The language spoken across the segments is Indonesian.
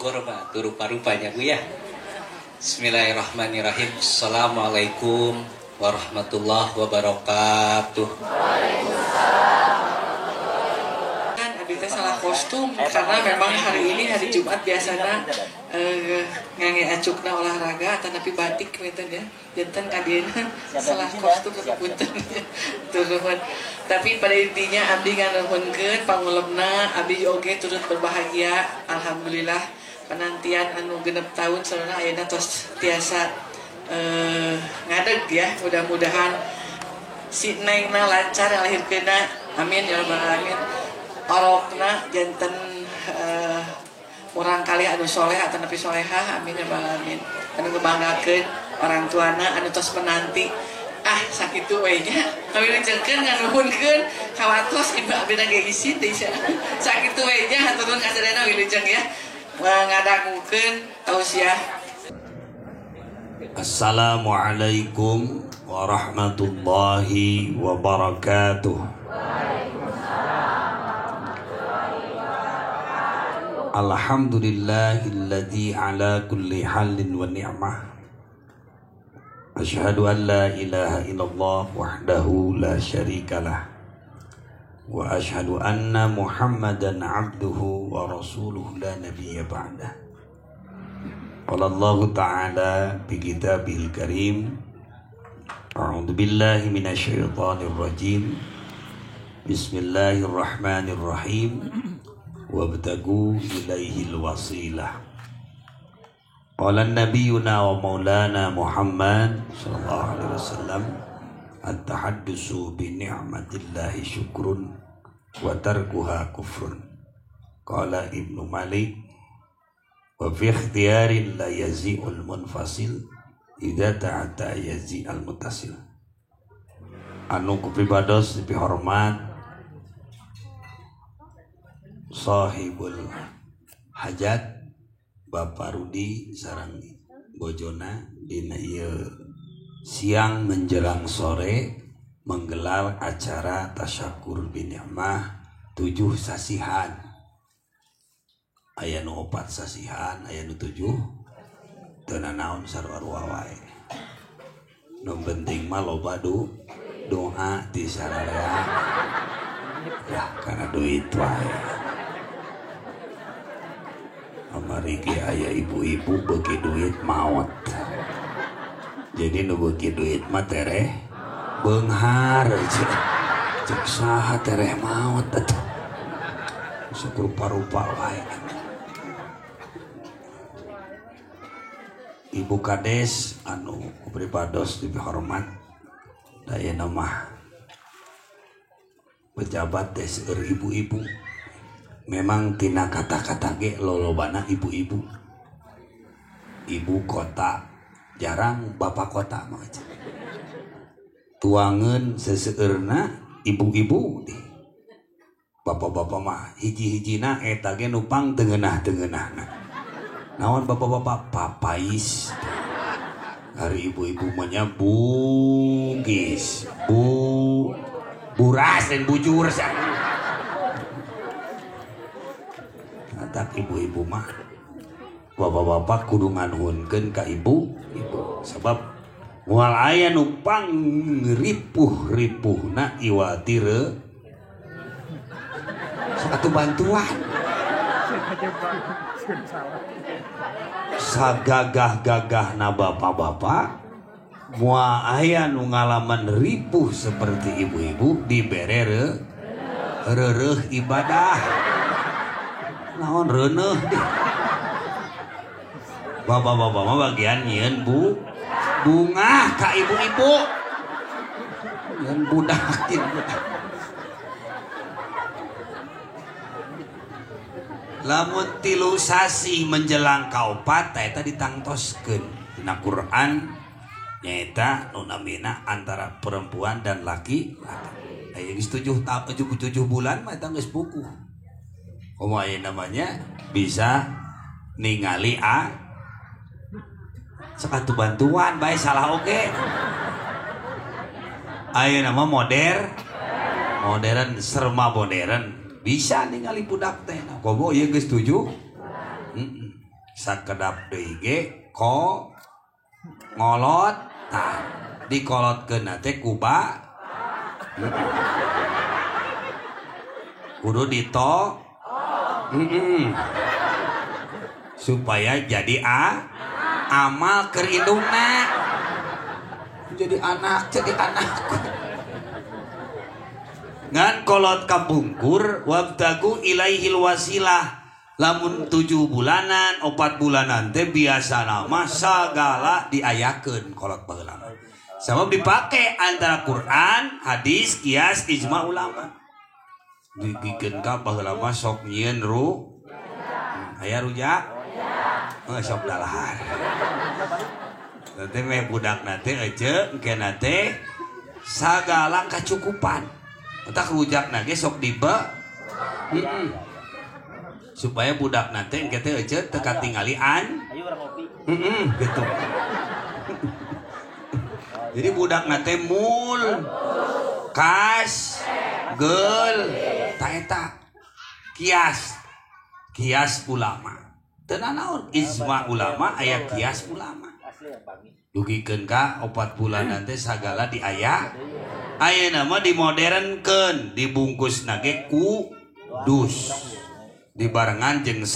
Bogor mah tuh rupa-rupanya Bu ya. Bismillahirrahmanirrahim. Assalamualaikum warahmatullahi wabarakatuh. Kan abi teh salah kostum karena memang hari ini hari Jumat biasanya ngangge acukna olahraga tapi batik gitu ya. Janten kadieuna salah kostum punten. Turun. Tapi pada intinya abdi nganuhunkeun pangulemna abdi oge turut berbahagia alhamdulillah penantian anu genep tahun sareng ayeuna tos tiasa ngadeg ya. Mudah-mudahan si nengna lancar lahirkeunna amin ya rabbal alamin. Parokna janten orang kali anu soleh atau nabi solehah amin ya rabbal alamin. Anu ngebanggakeun orang tuana anu tos menanti sakitu we nya kami ngejengkeun nganuhunkeun kawatos ibu abdi ge isin teh sakitu we nya haturun kasadayana wilujeng ya ngadangukeun tausiah. Assalamualaikum warahmatullahi wabarakatuh. Alhamdulillahilladzi ala kulli halin wa ni'mah. Asyhadu an la ilaha illallah wahdahu la syarikalah. Wa asyhadu anna Muhammadan abduhu wa rasuluhu la nabiyya ba'dah. Qala Allah ta'ala bi kitabihil karim. A'udzu billahi minasy syaithanir rajim. Bismillahirrahmanirrahim. Wabtagu ilaihil wasilah. Qala nabiyuna wa maulana Muhammad sallallahu alaihi wasallam at-tahaddusu bi ni'matillahi syukrun wa tarkuha kufrun. Qala Ibnu Malik wa fi ikhtiyarin la yazi'ul munfasil idza ta'ata yazi'al muttasil. Anu kupibados dipihormat sahibul hajat Bapak Rudi sareng bojona dina ieu siang menjelang sore menggelar acara tasyakur bi ni'mah 7 sasihan. Aya nu 4 sasihan, aya nu 7. Teu nanaon sarua-rua wae. Nu penting mah loba doa ti sararea. Ya kana duit wae. Amarigi aya ibu-ibu beuki duit maot. Jadi nu beuki duit mah tereh beunghar cek saha tereh maot atuh. Syukur rupa-rupa wae. Ibu Kades anu pribados dihormat dayana mah pejabat teh seueur ibu-ibu. Memang tina kata-kata ge lolobana ibu-ibu. Ibu kota jarang bapak kota mah. Tuangeun seseueurna ibu-ibu deh. Bapak-bapak mah hiji-hijina eta ge nupang teungeunah-teungeunahna. Naon bapak-bapak papais. Hari ibu-ibu mah nya bugis, buras dan bujur sak. Tak ibu-ibu mah bapak-bapak kudu nganuhunkeun ka ibu sebab moal aya nu ripuh-ripuhna iwatire satu bantuan sagagah-gagahna bapak-bapak moal aya nu ngalaman ripuh seperti ibu-ibu dibere reureuh ibadah. Naon reuneuh deh. Bapak-bapak mah bagian nyieun bunga ka ibu-ibu. Nyieun budakin budak. Lamun 3 sasi menjelang kaopat eta ditangtoskeun dina Quran nyaeta nu namina antara perempuan dan laki-laki. Aya geus 7 bulan mah eta geus buku. Umaya namanya bisa ningali sekatu bantuan bae salah oge. Aya nama modern serma modern bisa ningali budak teh. Komo ieu geus 7. sakedap deui ge ko ngolot tah dikolotkeun teh kuba kudu dito supaya jadi amal keur indungna jadi anak ngan kolot kapungkur wabtagu ilaihil wasilah lamun 7 bulanan 4 bulanan teh biasa nama sagala diayakeun kolot baheula sabab dipake antara Quran hadis kias ijma ulama digikeun ka baheula mah sok nyieun aya rujak sok dalahar nanti meh budak nate aja engke nate sagala kacukupan otak rujak nage sok diba supaya budak nanti engke teh aja teu katinggalian gitu jadi budak nanti mul kas gel taeta kias ulama tenan naon ijma ulama aya kias ulama dugikeun ka 4 bulan nanti sagala diaya ayeuna mah dimodernkeun dibungkus nage kudus dibarengan jeung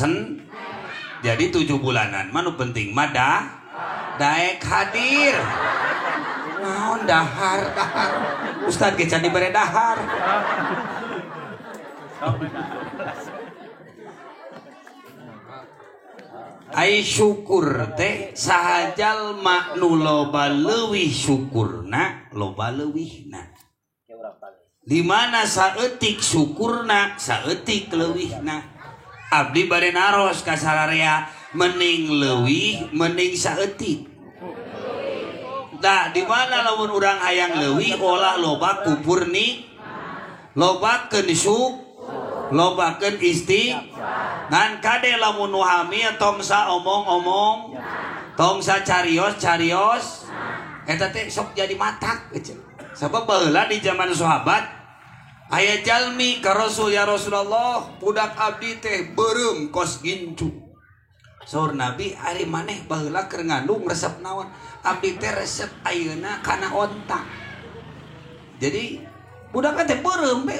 jadi 7 bulanan mah nu penting mah daek hadir naon dahar Ustad ge can dibere dahar ai syukur teh sahajal maknu loba leuwih syukurna loba leuwihna di mana saeutik syukurna saeutik leuwihna abdi bade naros ka sararea mending leuwih mending saeutik da di mana lamun urang hayang leuwih olah loba kupur ni lobakeun lobakeun ngan kade lamun wahami tongsa omong-omong tongsa carios eta teh sok jadi matak sabab baheula di zaman sahabat aya jalmi ka Rasul ya Rasulullah budak abdi teh beureum kos gincu saur Nabi ari maneh baheula keur ngandung resep naon abdi teh resep ayeuna kana onta jadi budak teh beureum be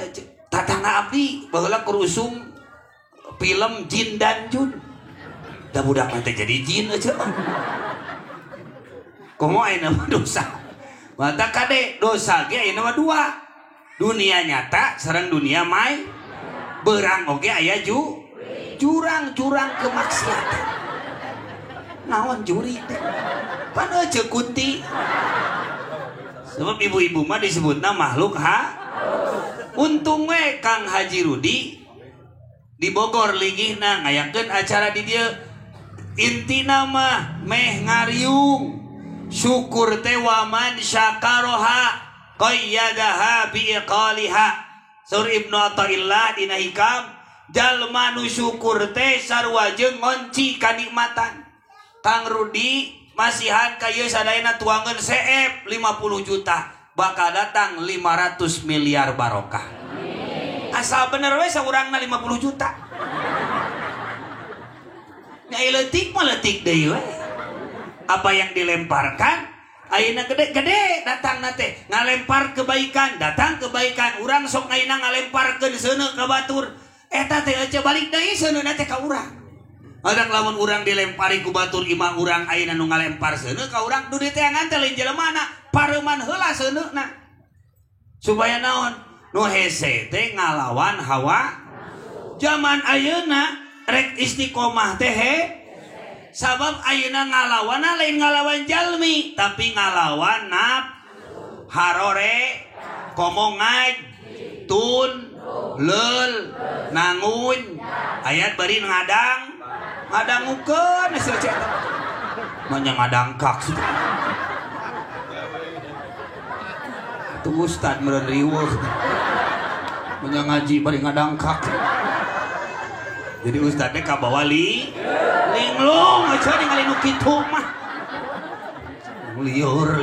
tatangga abdi baheula keur usum film Jin dan Jun da budak nanti jadi jin aja komo ayeuna mah dosa mata kade dosa ge ayeuna mah 2 dunia nyata sareng dunia mai beurang oge aya jurang kemaksiatan naon juri teh pan aja kunti sebab ibu-ibu mah disebutna makhluk untung we Kang Haji Rudi di Bogor ligihna ngayakeun acara di dieu intina mah meh ngariung syukur teh waman syakaroha qayyadaha biiqaliha sur Ibnu Athaillah dina hikam jalma nu syukur teh sarua jeung ngonci kanikmatan Kang Rudi masihan ka ieu sadayana tuangeun CF 50 juta bakal datang 500 miliar barokah asal bener we saurangna 50 juta nyai leutik mah leutik deui we apa yang dilemparkan ayeuna gede-gede datangna teh ngalempar kebaikan datang kebaikan urang sok ayeuna ngalemparkeun seuneu ka batur eta teh aja balik deui seuneuna teh ka urang adak lamun urang dilempari ku batur imah urang ayeuna nu ngalempar seuneu ka urang dudu teh ngan teh lain jeleumana pareuman heula seuneuna supaya naon nu hese teh ngalawan hawa zaman ayeuna rek istiqomah teh sabab ayeuna ngalawana lain ngalawan jalmi tapi ngalawan harore komongaj tun leul nangun ayat bari ngadangukeun geus eta mah ngadangkak tuh Ustad meureun riweuh punya ngaji bari ngadangkak jadi Ustadnya kabawa linglung aja ningali nu kitu mah liur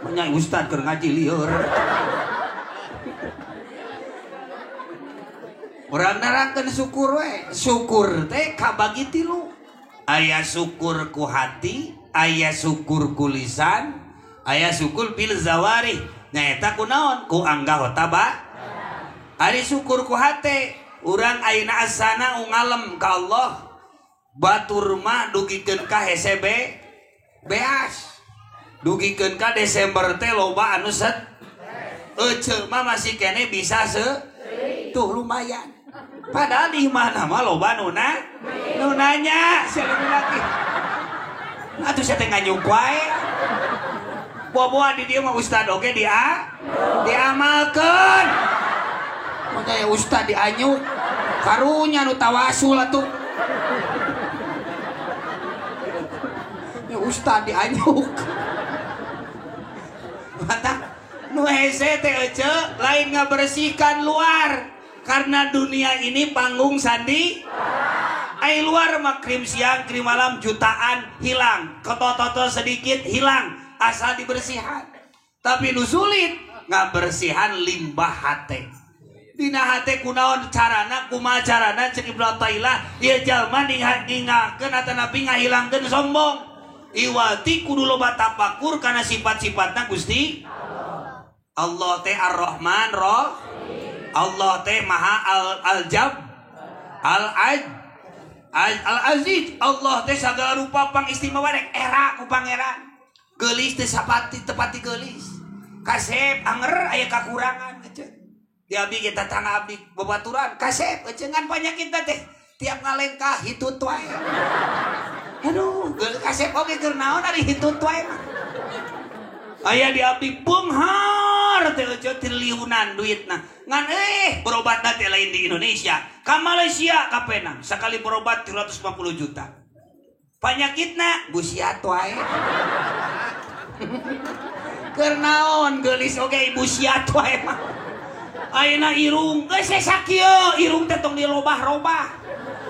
punya Ustad keur ngaji liur urang nerangkeun syukur we syukur teh kabagi 3 aya syukur ku hati, aya syukur ku lisan, aya syukur bil zawari. Nyaeta kunaon? Ku anggah taba. Ari syukur ku hate, urang ayeuna asana ngalem ka Allah. Batur mah dugikeun ka hese beas. Dugikeun ka Desember teh loba anu set. Ece mah masih kene bisa tuh lumayan. Padahal di mana mah loba nunanya siapa lagi. Atuh saya teh nganyuk wae. Boboa di dieu mah ustad oge diamalkeun. Mun teh ustad dianyuk karunya nu tawasul atuh. Ya ustad dianyuk. Mantap. Nu hese teh ece lain ngabersihkan luar karena dunia ini panggung sandi. Ai luar mah krim siang krim malam jutaan hilang, kotor-kotor sedikit hilang asal dibersihan. Tapi nu sulit ngabersihan limbah hate. Dina hate kunaon carana kumaha carana ceuk Ibnu Athaillah ieu jalma ninggalkeun atanapi ngahilangkeun sombong. Iwati kudu loba tafakur kana sifat-sifatna Gusti Allah teh Ar-Rahman Allah teh Maha Al-Jab Al-Aziz. Allah teh sagala rupa pangistimewa rek era ku pangeran. Geulis teh tepati geulis. Kasep anger aya kakurangan ece. Di abdi kita tangga abdi babaturan kasep ece ngan penyakit teh tiap ngalengkah hitut wae. Aduh, kasep oge keur naon ari hitut wae mah. Aya di abdi beunghar teh triliunan duitna. Ngan berobatna teh lain di Indonesia, ka Malaysia kapena. Sakali berobat 350 juta. Panyakitna busiat wae. Keur naon geulis oge busiat wae mah. Ayeuna irung geus sakieu, irung teh tong dilobah-robah.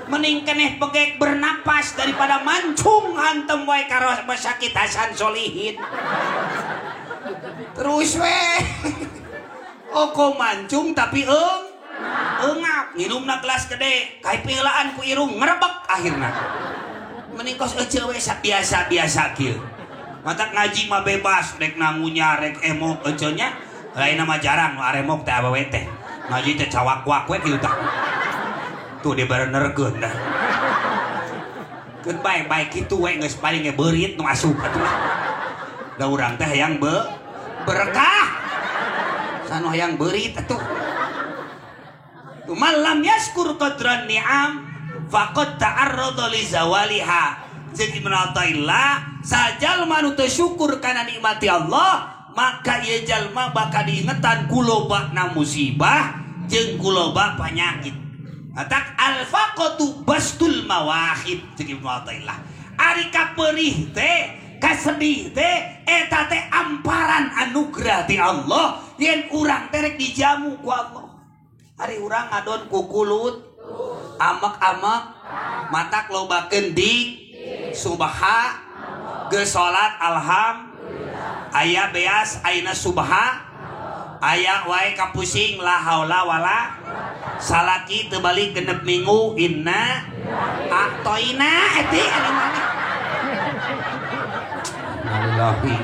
Mending keneh pegek bernapas daripada mancung hantem wae karo sakit Hasan Solihin. Terus weh oko mancung tapi engap nginumna gelas gede kai pilaan ku irung ngerebek akhirna mending kos ece we biasa kieu matak ngaji mah bebas rek nangunya rek emok ece nya lain nama jarang nu aremok teh awewe teh ngaji teh cawak-wak we kieu tah tuh dia berenerkeun dah keun bae kitu we geus paling beurit nu asup atuh da urang teh hayang berkah sanoh yang berit atuh malam yaskur qadran ni'am faqad ta'arrada li zawaliha. Jadi menatailah sajal manu teu syukur kana nikmati Allah maka ieu jalma bakal diingetan kulobana musibah jeung kuloba panyakit. Atak al-faqatu bastul mawahib jeung menatailah ari kapeurih teh kasedih teh eta teh amparan anugerah ti Allah yen urang teh rek dijamu ku Allah. Ari urang ngadon ku kulut amek-amek matak lobakeun di subha geus salat alhamdulillah aya beas ayeuna subha aya wae kapusing la haula wala salaki teu balik genep minggu inna atoina eti anu mana Nalilahi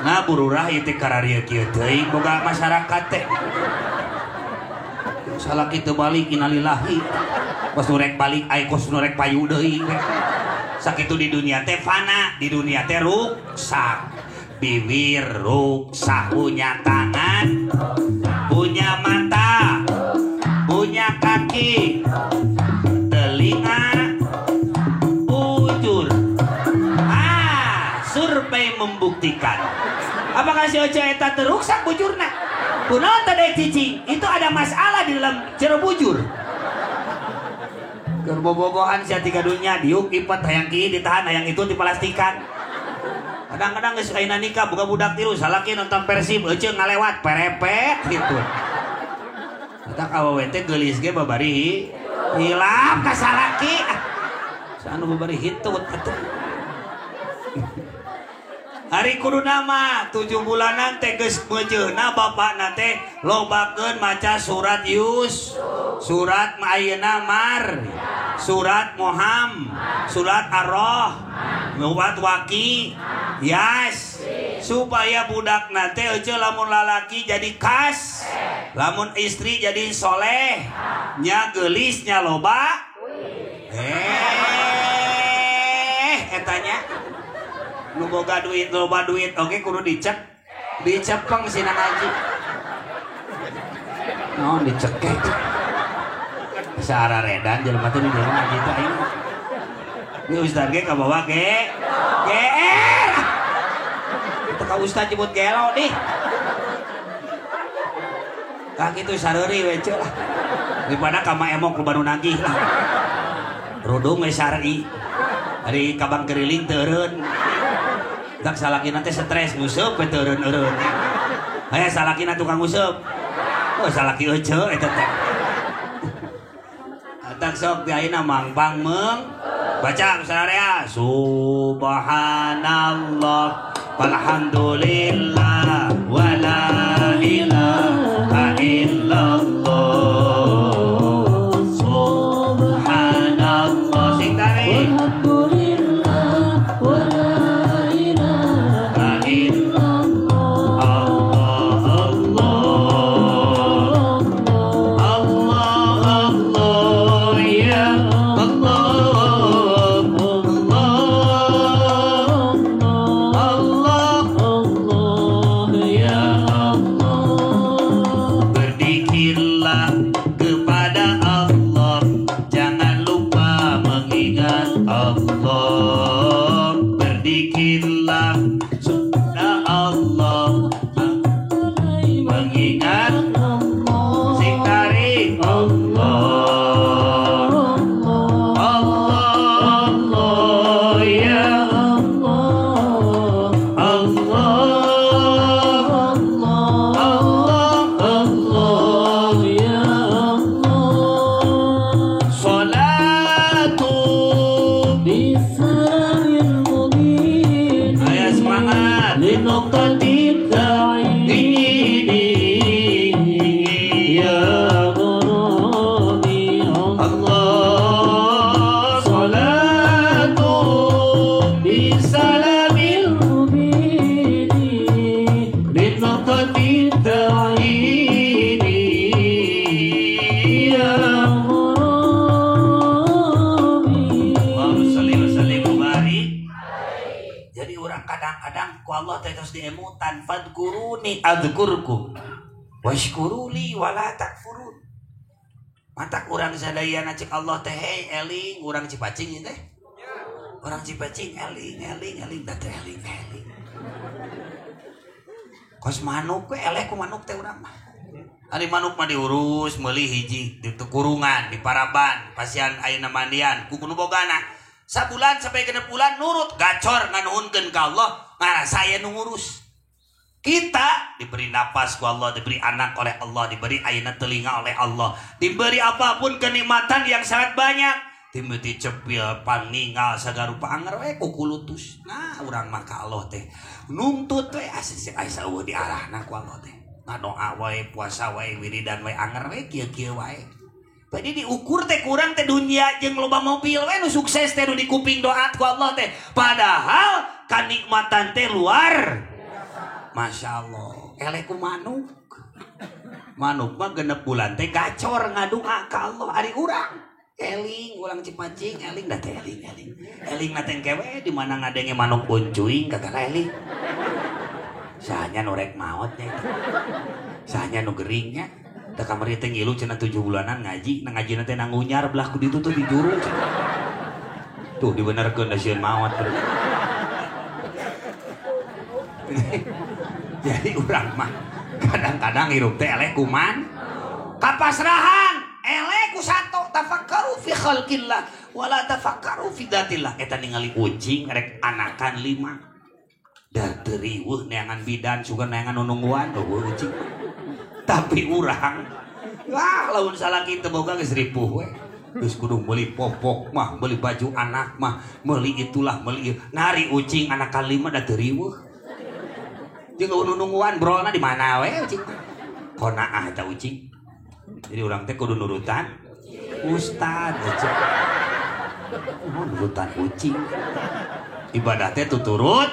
nah bururah ieu teh kararieu kieu teuing boga masyarakat teh salaki teu balik innalillahi kos nurek balik ai kos nurek payu deui sakitu di dunia teh fana di dunia teh ruksak bibir ruksak punya tangan punya mata punya kaki telinga ujur survei membuktikan apakah si Oce eta teruksak bujurna kunaon teh cicing itu ada masalah di dalam jero bujur keur bobogohan sia tiga dunya diuk ipet hayang kieu ditahan hayang itu dipalastikan kadang-kadang geus ayeuna nikah boga budak tilu salaki nonton Persib euceung ngalewat perepet gitu eta awewe teh geulis ge babari hilap ka salaki sanu babari hitut atuh Hari kudu nama 7 bulanan teh geus mejeuna bapakna teh lobakeun maca surat surat ayeuna Mar, surat Muham, surat Ar-Roh, surat Waqi, Yas, supaya budak nate ece lamun lalaki jadi kas, lamun istri jadi soleh, nya geulis nya loba. Etanya nu boga duit loba duit oke kudu dicepeng sina ngaji. No dicekek. Saara redan jelema teh di jelema ngaji teh aing. Ini ustaz ge kabawa ge. GR. Teu ka ustaz nyebut gelo nih. Kak kitu sareuri we ceu lah. Daripada ka mah emok loba nu nagih lah. Rudung we syar'i. Hari kabang keriling teureun. Dak salakina teh stres nguseup we teureun-eureun. Aya salakina tukang nguseup. Oh salaki euceu eta teh. Atak sok di ayeuna mangpang meung. Baca sararea subhanallah walhamdulillah wala ilaha illallah subhanallah sing tarik adzkurkum washkuruli wala takfurun. Matak urang sadayana cek Allah teh eling urang Cipacing teh. Urang Cipacing eling da teh eling. Kos manuk we eleh ku manuk teh urang mah. Ari manuk mah diurus meuli hiji di kurungan di Paraban, pasian ayeuna mandian ku nu bogana. Sabulan sampai genep bulan nurut gacor nganuhunkeun ka Allah, nah saya nu ngurus. Kita diberi napas ku Allah, diberi anak oleh Allah, diberi ayeuna telinga oleh Allah, diberi apapun kenikmatan yang sangat banyak, timeuti cepil paningal sagarupa anger we ku kulutus. Nah urang mah ka Allah teh nuntut we asih aya saueuh diarahna ku Allah teh. Ngadoa wae, puasa wae, wiridan wae, anger we kieu-kieu wae. Jadi diukur teh kurang teh dunia jeung loba mobil we nu sukses teh nu di kuping doa ku Allah teh. Padahal kanikmatan teh luar Masya Allah, eleh ku manuk mah genep bulan teh gacor ngadua ka Allah ari urang eling ulang Cipacing eling da teh eling na teh kewe di mana ngadenge manuk buncuing kagak eling sahanya nu rek maot nya sahanya nu gering nya teh kamari teh ngilu cenah 7 bulanan ngaji na ngajina teh nangunyar belah ku ditu tuh di juru tuh dibenerkeun da sieun maot. Jadi urang mah kadang-kadang hirup teh eleh kuman kapasrahan eleh ku sato tafakkaru fi khalqillah wala tafakkaru fi dzatillah. Eta ningali ucing rek anakan 5 da teu riweuh neangan bidan sugan neangan nunungguan eueuh ucing. Tapi urang wah lamun salaki teu boga geus ripuh we. Geus kudu meuli popok mah, meuli baju anak mah, meuli itulah meuli nari ucing anakan 5 da teu riweuh. Jeung nungguan brolna di mana we ucing. Konaah eta ucing. Jadi orang teh kudu nurutan ustad aja. Oh, nurutan ucing. Ibadah teh tuturut.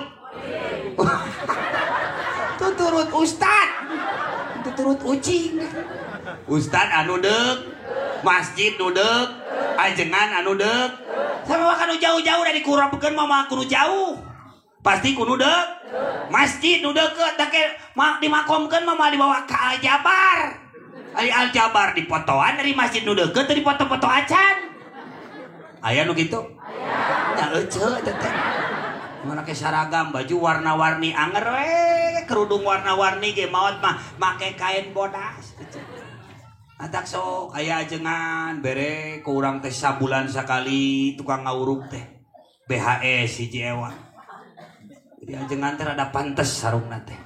Tuturut ustad. Tuturut ucing. Ustad anu deuk, masjid nu deuk, ajengan anu deuk. Sama makan jauh-jauh dari kurapkeun mah kudu jauh. Pasti kudu deuk. Masjid nu deukeut da ke dimakomkeun mah dibawa ka Aljabar. Ari Aljabar dipotoan dari masjid nu deukeut teh dipoto-foto acan. Aya nu kitu? Aya. Ya euceu teh. Mana ke saragam baju warna-warni anger we, kerudung warna-warni ge maot mah make kain bodas. Atak sok aya ajengan bere ku urang teh sabulan sakali tukang ngawuruk teh. BHS hiji ewa. Jadi ajengan teh rada pantes sarungna teh.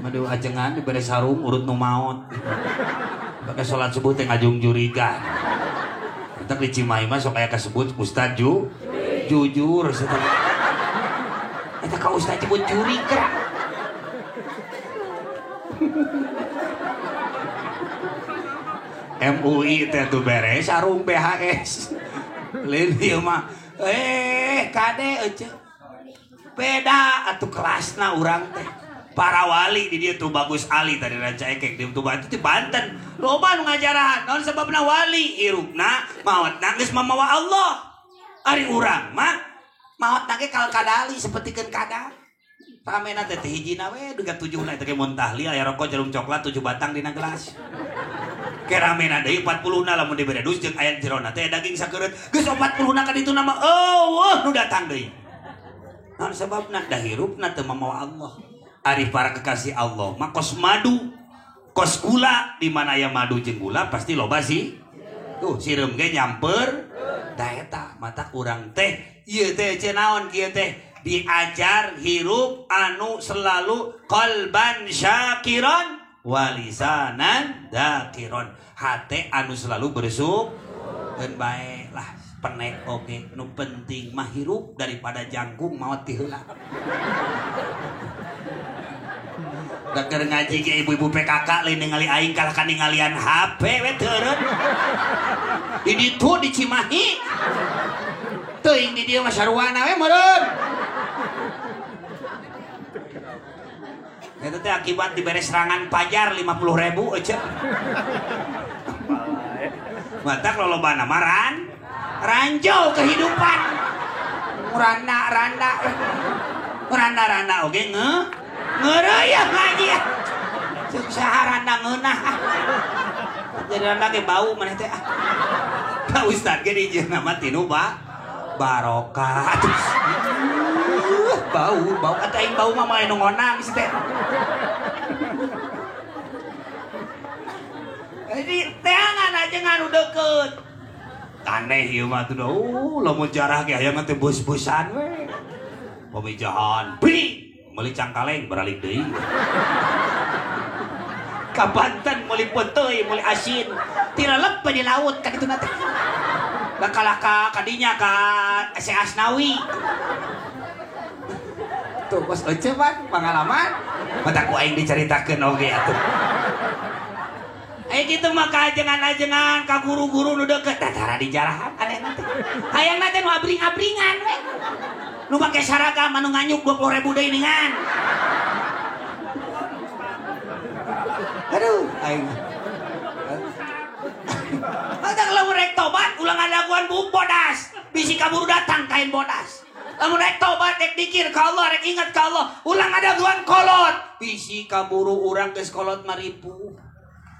Madu ajengan diberi sarung urut nu maot. Pakai sholat subuh teh ngajung jurigan. Kita di Cimahi mah sok aya kasebut Ustaz jujur setelah. Eta ka Ustaz sebut jurigan. MUI teh tuh beres sarung BHS. Lain ieu mah kade euceu. Beda atuh kelasna urang teh. Para wali di dia tuh Bagus Ali tadi Ranca Ekek di tuh Banten di Banten loba nu ngajarahan naon sebabna wali irupna maot nangis mamawa Allah ari urang mah maot nage kal kadali sapertikeun kada pamena teh hijina we duga 7na teh mun tahli aya rokok jarum coklat 7 batang dina gelas ke ramena deui 40na lamun dibere dus jeung aya jerona teh daging sakereut geus 40na ka ditu nama nu datang deui naon sebabna da hirupna teu mamawa Allah. Ari para kekasih Allah, mah kos madu, kos gula, di mana aya madu jeung gula pasti loba sih. Tuh sireum ge nyamper, da eta mata urang teh, ieu teh cenaon kieu teh diajar hirup anu selalu qalban syakiron walisanan dzakiron. Hate anu selalu bersyukur dan bae lah penek oge nu penting mah hirup daripada jangkung maot ti heula. Keur ngaji ge ibu-ibu PKK lain ningali aing kalah ka ningalian HP we teureun. Di ditu di Cimahi. Teuing di dieu mah sarwana we meureun. Eta teh akibat dibere serangan pajar 50.000 euceu. Matak lolobana maran ranjau kehidupan. Randa oge ngeureuy ngaji ya. Saharana ngeunah. Jadi randa ge bau maneh teh. Ka ustad ge dijieun nama tinu barokah. Bau atuh aing bau mah mah anu ngonang geus teh. Jadi teangan aja nganu deukeut. Aneh ieu mah tuh lamun jarah ge aya mah teh bus-busan we. Pamijahan, meuli cangkaleng beralik deui. Ka Banten meuli peuteuy, meuli asin. Tirelep di laut ka dituna teh. Lakalah ka dinya ka Se Asnawi. Tuh bos Ece Ban pengalaman. Mata ku aing dicaritakeun oge atuh. Aya kitu mah ka ajengan-ajengan ka guru-guru nu deukeut datara di jarahan anehna teh. Hayangna teh nu abring-abringan we. Nu make saragam anu nganyuk 20.000 deui ningan. Aduh, aing. Ada lamun rek tobat ulang ngadaguan bu bodas. Bisi kaburu datang kain bodas. Lamun rek tobat rek dikir ka Allah rek ingat ka Allah, ulang ngadaguan kolot. Bisi kaburu urang geus kolot maripu.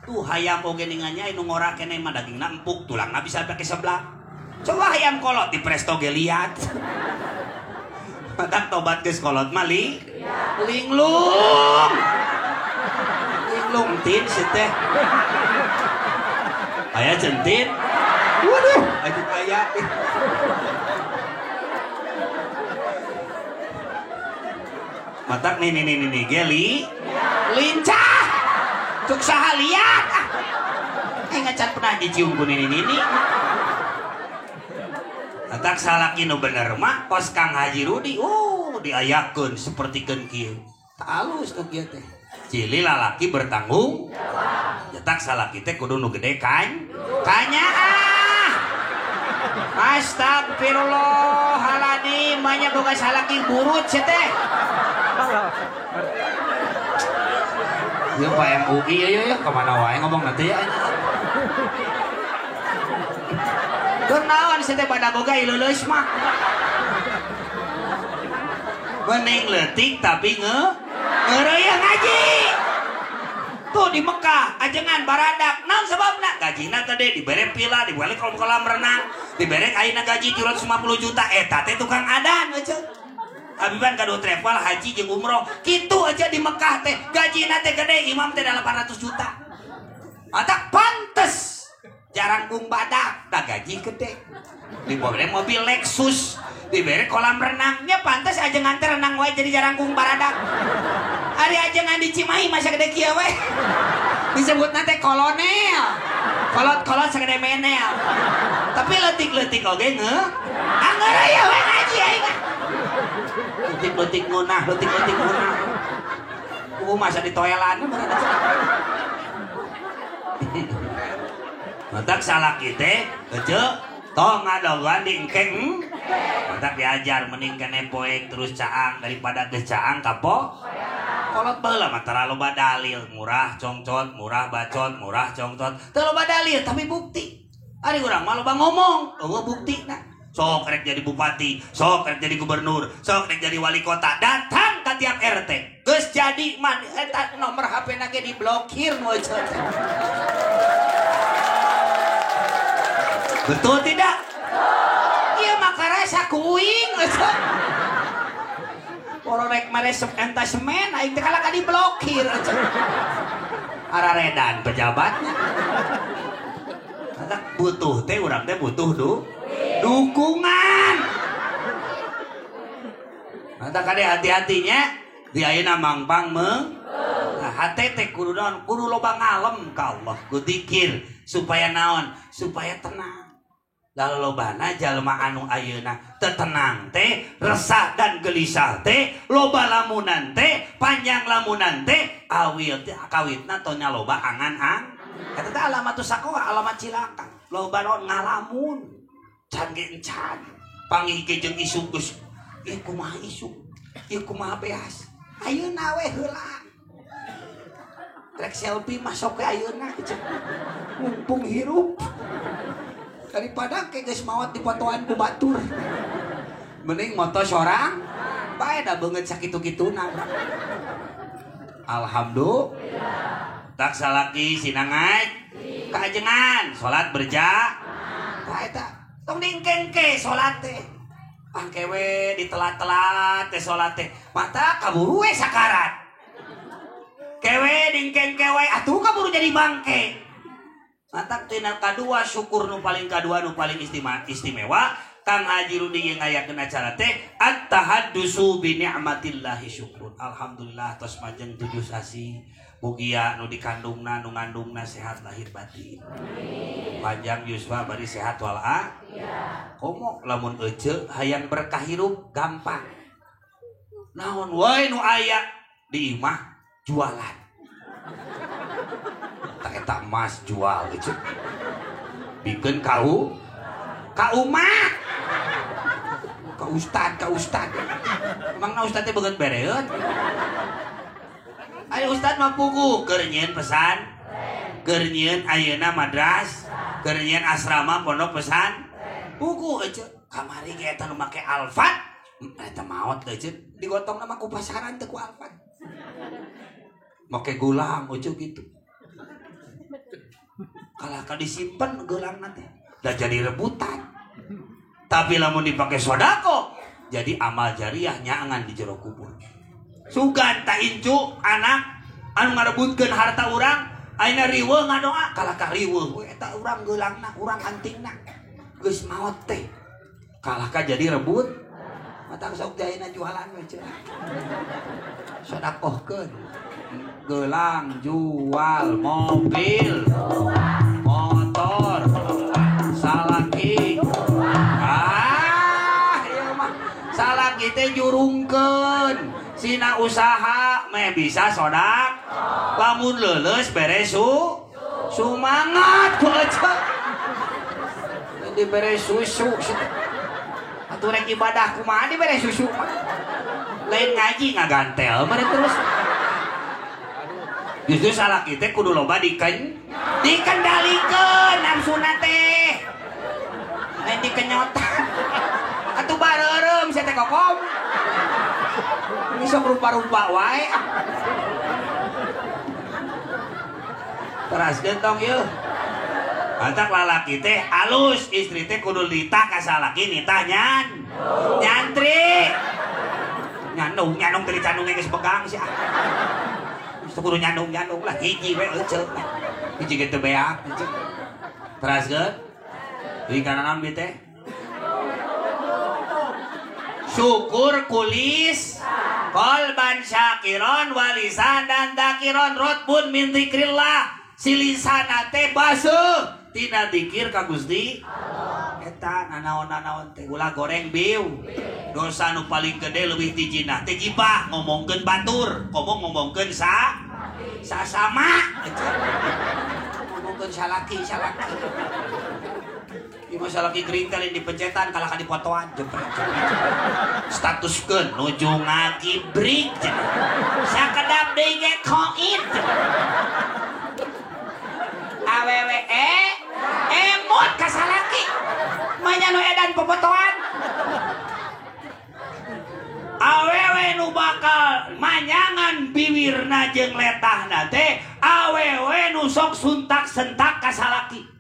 Tuh hayam oge ningannya anu ngora keneh mah dagingna empuk tulangna bisa pake sebelah. Coba hayam kolot di presto ge liat. Matak tobat geus kolot mah linglung tin teh. Aya centin. Waduh, aju kaya. Matak nih geli. Lincah. Cuk saha liat. Ngacan pernah dicium ku nini. Matak salaki nu bener mah kos Kang Haji Rudi. Diayakeun sapertikeun kieu. halus nu kieu teh. Cili lalaki bertanggung jawab. Salaki teh kudu nu gede kanyaah. Astagfirullahaladzim, banyak boga salaki burut sih teh. Ya Pak MUI ya kemana wae ngomong nanti ya. Kenaon sih teh pada boga ileuleus mah. Bening leutik tapi ngeureuyeung ngaji. Tuh di Mekah ajengan baradak naon sebabna gajina teh dibere pila dibalik kolam renang dibere ayeuna gaji 350 juta eta teh tukang adan aja. Abiban kado travel haji jeung umroh kitu aja di Mekah teh gajina teh gede imam teh 800 juta. Atak pantes jarang kung badak da gaji gede. Dibere mobil Lexus dibere kolam renangnya pantes ajengan teh renang wae jadi jarang kung baradak. Ari ajengan di Cimahi masa gede kieu we. Disebutna teh kolonel. Kolot-kolot sagede menel. Tapi leutik-leutik oge anggeureuy we ngaji aing. Leutik-leutik ngunah. Masa di toelan bener aja. Matak salaki teh heuceuk tong ngadogan di engkeng. Matak diajar mending kene poek terus caang daripada geus caang kapok. Kolot baheula mah tara loba dalil, murah congcot, murah bacot, murah congcot. Teu loba dalil tapi bukti. Ari urang mah loba ngomong, eueuh buktina. Sok rek jadi bupati, sok rek jadi gubernur, sok rek jadi wali kota, datang ka tiap RT. Geus jadi man eta nomor HP-na ge diblokir moal cenah. Betul tidak? Iya maka rasa kuing. Orang rek maresep enta semen, aing teh kalaka diblokir. Araredan pejabatnya. Kata butuh teh urang teh butuh dukungan. Kata kade hati-hatinya di ayeuna mangpang nah, hate teh kudu naon? Kudu loba ngalem ka Allah, kudu zikir supaya naon? Supaya tenang. Lalu lobana jalma anu ayeuna teu tenang teh, resah dan gelisah teh, loba lamunan teh, panjang lamunan teh, awil teh kawitna tonya loba angan-ang. Eta teh alamat sakoa, alamat cilaka. Loba naon ngalamun. Can ge encan. Panggih ge jeung isu geus. Ieu kumaha isu? Ieu kumaha beas? Ayeuna we heula. Rek selfie masuk ke ayeuna mumpung hirup. Daripada kayak geus maot dipotoan ku batur. Mending moto sorang bae da beungeut sakitu-kituna. Alhamdulillah. Tak salaki sinangai kaajengan salat berjamaah. Eta tong dingkengke salat teh. Pangkewe ditelat-telat teh salat teh. Mata kaburu we sakarat. Kewe dingkengke we atuh kaburu jadi bangke. Matak tina kadua syukur nu paling kadua nu paling istimewa Kang Haji Rudi yang ngayakeun acara teh at-tahaddusu bi ni'matillahi syukur. Alhamdulillah tos majeng 7 sasi mugia nu dikandungna nu ngandungna sehat lahir batin. Panjang yuswa bari sehat walafiat. Komo lamun ece hayang berkah hirup gampang. Naon wae nu aya di imah jualan. Eta emas jual gitu. Bikin ka umah. Ka ustad. Emangna ustad teh beungeut bereut. Ayo ustad mah pugu keur nyieun pesan. Keur nyieun ayeuna madras, keur nyieun asrama pondok pesan. Pugu aja. Kamari ge eta nu make Alfat. Eta maot teh ceuk. Digotongna mah ku pasaran teh ku Alfat. Make gulang ucuh gitu. Kalahkan disimpan gelang nanti dah jadi rebutan. Tapi lamun dipakai sodako jadi amal jariah nyaangan di jero kubur. Sugan tak incu anak anu ngarebutkeun harta urang ayeuna riweuh ngadoa kalahkah riweuh we eta urang geulangna urang antingna geus maot teh kalahkah jadi rebut mata sok ayeuna jualan we cenah sodakohkeun gelang jual mobil motor salaki iya mah salaki teh jurungkeun sina usaha meh bisa sodak. Lamun leuleus beres sumangat ku aja. Dibere susu. Atuh rek ibadah kumaha dibere susu mah. Lain ngaji ngagantel mah terus. Justru salah kita kudu loba dikendalikeun nafsuna teh. Lain dikenyotan. Atuh bareureum sia teh kokom. Ini sok rupa-rupa wae. Teras gentong yeuh. Antak lalaki teh alus, istri teh kudu ditah ka salaki nitah nyantri. Nyandung teh dicandung geus pegang sia. Kudu nyandung lah hiji we euceuk. Hiji ge teu beak euceuk. Teraskeun. Di kanan ambi teh. Syukur kulis qalban syakiron walisan dan dakiron rotbun min dzikrillah. Si lisana teh baseuh tina dzikir ka Gusti eta nanaon-nanaon teh ulah goreng biu. Dosa nu paling gede leuwih ti jinah teh gibah ngomongkeun batur, ngomongkeun sasama. Ngomongkeun salaki. Ieu salaki gering kali dipencetan kalah ka dipotoan jepret. Statuskeun nuju ngagibrik. Sakedap deui ge koit. Awewe emot ka salaki. Manya nu edan popotoan. Awewe nu bakal manyangan bibirna jeung letahna teh awewe nu sok suntak-sentak ka salaki.